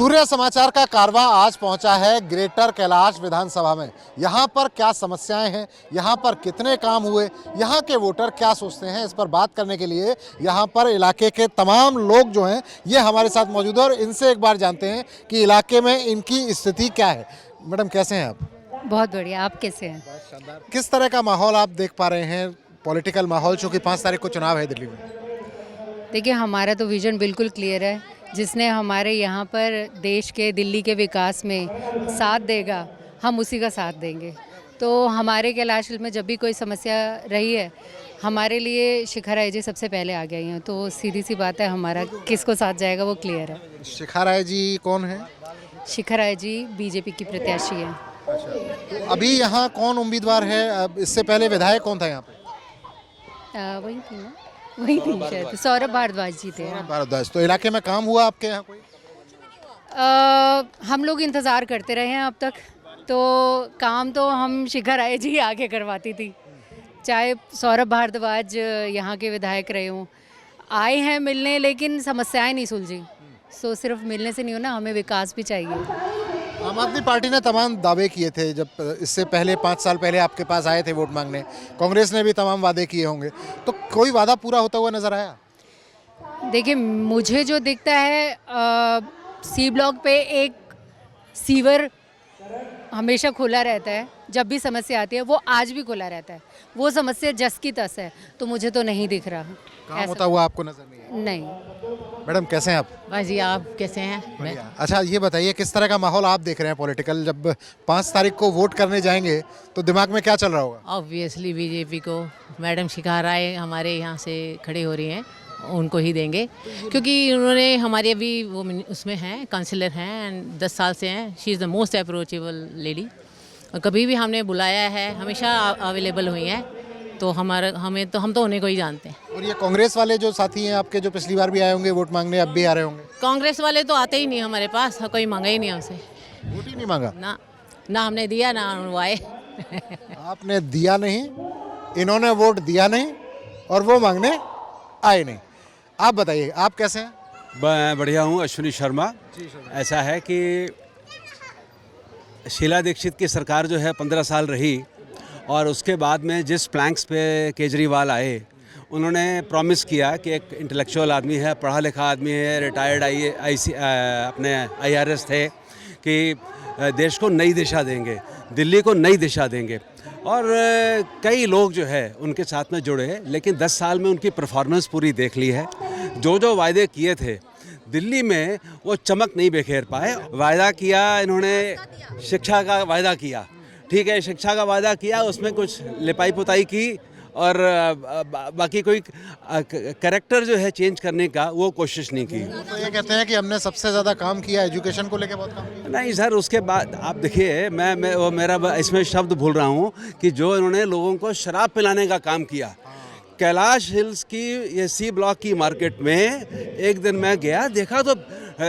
सूर्य समाचार का कारवां आज पहुंचा है ग्रेटर कैलाश विधानसभा में। यहाँ पर क्या समस्याएं हैं, यहाँ पर कितने काम हुए, यहाँ के वोटर क्या सोचते हैं, इस पर बात करने के लिए यहाँ पर इलाके के तमाम लोग जो हैं ये हमारे साथ मौजूद है और इनसे एक बार जानते हैं कि इलाके में इनकी स्थिति क्या है। मैडम कैसे हैं आप? बहुत बढ़िया, आप कैसे हैं? किस तरह का माहौल आप देख पा रहे हैं, पॉलिटिकल माहौल, चूँकि 5 तारीख को चुनाव है दिल्ली में? देखिए, हमारा तो विजन बिल्कुल क्लियर है। जिसने हमारे यहाँ पर देश के, दिल्ली के विकास में साथ देगा, हम उसी का साथ देंगे। तो हमारे कैलाश में जब भी कोई समस्या रही है, हमारे लिए शिखा राय जी सबसे पहले आ गई हैं। तो सीधी सी बात है, हमारा किसको साथ जाएगा वो क्लियर है। शिखा राय जी कौन है? शिखा राय जी बीजेपी की प्रत्याशी है। तो अभी यहाँ कौन उम्मीदवार है? अब इससे पहले विधायक कौन था यहाँ पे? वही थी ना, वही थी शायद, सौरभ भारद्वाज जी थे। भारद्वाज। तो इलाके में काम हुआ आपके यहाँ कोई? हम लोग इंतज़ार करते रहे हैं अब तक, तो काम तो हम शिखा राय जी आके करवाती थी। चाहे सौरभ भारद्वाज यहाँ के विधायक रहे हों, आए हैं मिलने, लेकिन समस्याएं नहीं सुलझी। सो सिर्फ मिलने से नहीं होना, हमें विकास भी चाहिए। आम आदमी पार्टी ने तमाम दावे किए थे जब इससे पहले 5 साल पहले आपके पास आए थे वोट मांगने। कांग्रेस ने भी तमाम वादे किए होंगे, तो कोई वादा पूरा होता हुआ नजर आया? देखिए, मुझे जो दिखता है, सी ब्लॉक पे एक सीवर हमेशा खुला रहता है। जब भी समस्या आती है वो आज भी खुला रहता है। वो समस्या जस की तस है, तो मुझे तो नहीं दिख रहा काम होता हुआ आपको नजर नहीं आया? नहीं। मैडम कैसे हैं आप? बस जी, आप कैसे हैं? बढ़िया। अच्छा, ये बताइए किस तरह का माहौल आप देख रहे हैं पॉलिटिकल? जब 5 तारीख को वोट करने जाएंगे तो दिमाग में क्या चल रहा होगा? ऑब्वियसली बीजेपी को, मैडम शिखा राय हमारे यहाँ से खड़े हो रही हैं, उनको ही देंगे, क्योंकि उन्होंने हमारे अभी वो उसमें हैं, काउंसिलर हैं एंड 10 साल से हैं। She is the most approachable lady, और कभी भी हमने बुलाया है हमेशा अवेलेबल हुई हैं। तो हम तो उन्हें को ही जानते हैं। और ये कांग्रेस वाले जो साथी हैं आपके, जो पिछली बार भी आए होंगे वोट मांगने, अब भी आ रहे होंगे? कांग्रेस वाले तो आते ही नहीं हमारे पास, कोई मांगा ही नहीं हमसे। वोट ही नहीं मांगा? ना हमने दिया, ना वो आए। आपने दिया नहीं, इन्होंने वोट दिया नहीं और वो मांगने आए नहीं। आप बताइए, आप कैसे हैं? मैं बढ़िया हूँ, अश्विनी शर्मा। ऐसा है कि शीला दीक्षित की सरकार जो है 15 साल रही, और उसके बाद में जिस प्लैंक्स पे केजरीवाल आए, उन्होंने प्रॉमिस किया कि एक इंटेलेक्चुअल आदमी है, पढ़ा लिखा आदमी है, रिटायर्ड अपने IRS थे, कि देश को नई दिशा देंगे, दिल्ली को नई दिशा देंगे। और कई लोग जो है उनके साथ में जुड़े हैं, लेकिन 10 साल में उनकी परफॉर्मेंस पूरी देख ली है। जो वायदे किए थे दिल्ली में, वो चमक नहीं बिखेर पाए। वायदा किया इन्होंने, शिक्षा का वायदा किया, ठीक है, शिक्षा का वायदा किया, उसमें कुछ लिपाई पुताई की, और बाकी कोई कैरेक्टर जो है चेंज करने का वो कोशिश नहीं की। तो ये कहते हैं कि हमने सबसे ज़्यादा काम किया, एजुकेशन को लेकर बहुत काम किया। नहीं सर, उसके बाद आप देखिए, मेरा इसमें शब्द भूल रहा हूँ कि जो इन्होंने लोगों को शराब पिलाने का काम किया। कैलाश हिल्स की ये सी ब्लॉक की मार्केट में एक दिन मैं गया, देखा तो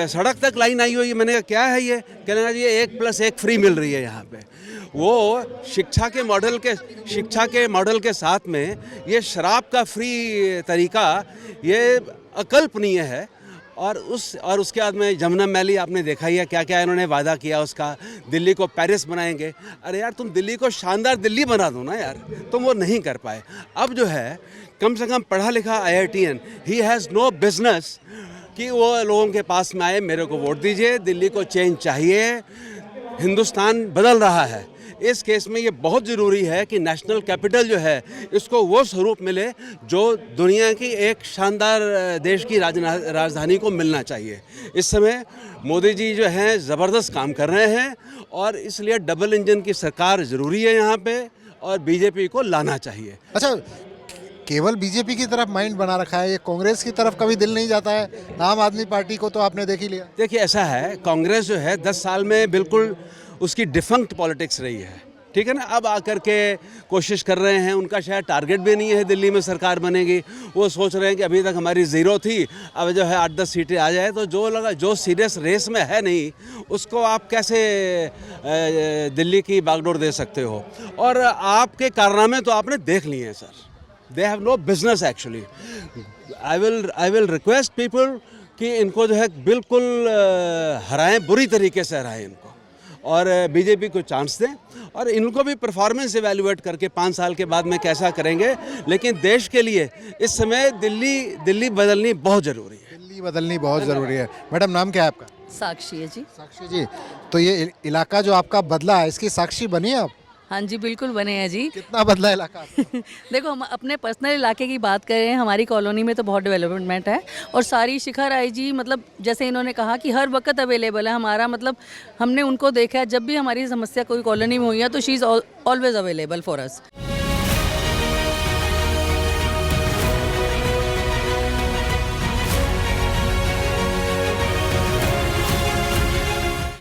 सड़क तक लाइन आई हुई है। मैंने कहा क्या है ये? कहने लगा ये 1+1 फ्री मिल रही है यहाँ पे। वो शिक्षा के मॉडल के साथ में ये शराब का फ्री तरीका, ये अकल्पनीय है। और उसके बाद में जमुना मैली आपने देखा ही है, क्या क्या इन्होंने वादा किया उसका। दिल्ली को पेरिस बनाएंगे। अरे यार, तुम दिल्ली को शानदार दिल्ली बना दो ना यार, तुम वो नहीं कर पाए। अब जो है, कम से कम पढ़ा लिखा IITian, he has no business कि वो लोगों के पास में आए, मेरे को वोट दीजिए, दिल्ली को चेंज चाहिए। हिंदुस्तान बदल रहा है। इस केस में ये बहुत ज़रूरी है कि नेशनल कैपिटल जो है, इसको वो स्वरूप मिले जो दुनिया की एक शानदार देश की राजधानी को मिलना चाहिए। इस समय मोदी जी जो हैं ज़बरदस्त काम कर रहे हैं, और इसलिए डबल इंजन की सरकार ज़रूरी है यहाँ पे, और बीजेपी को लाना चाहिए। अच्छा, केवल बीजेपी की तरफ माइंड बना रखा है, ये कांग्रेस की तरफ कभी दिल नहीं जाता है? आम आदमी पार्टी को तो आपने देख ही लिया। देखिए, ऐसा है, कांग्रेस जो है 10 साल में बिल्कुल उसकी डिफंक्ट पॉलिटिक्स रही है, ठीक है ना। अब आकर के कोशिश कर रहे हैं, उनका शायद टारगेट भी नहीं है दिल्ली में सरकार बनेगी। वो सोच रहे हैं कि अभी तक हमारी 0 थी, अब जो है 8-10 सीटें आ जाए तो जो सीरियस रेस में है नहीं, उसको आप कैसे दिल्ली की बागडोर दे सकते हो? और आपके कारनामे तो आपने देख लिए हैं sir. They have no business actually. I will request people कि इनको जो है बिल्कुल हराएं, बुरी तरीके से हराएं इनको, और बीजेपी को चांस दें और इनको भी परफॉर्मेंस एवेल्युएट करके 5 साल के बाद में कैसा करेंगे। लेकिन देश के लिए इस समय दिल्ली बदलनी बहुत ज़रूरी है। दिल्ली बदलनी बहुत ज़रूरी है। मैडम नाम क्या है आपका? साक्षी है जी। साक्षी जी, तो ये इलाका जो आपका बदला है इसकी साक्षी बनी है आप? हाँ जी, बिल्कुल बने हैं जी। कितना बदला इलाका आपका? देखो, हम अपने पर्सनल इलाके की बात करें, हमारी कॉलोनी में तो बहुत डेवलपमेंट है और सारी शिखा राय जी, मतलब जैसे इन्होंने कहा कि हर वक्त अवेलेबल है हमारा, मतलब हमने उनको देखा है, जब भी हमारी समस्या कोई कॉलोनी में हुई है तो she is always available for us.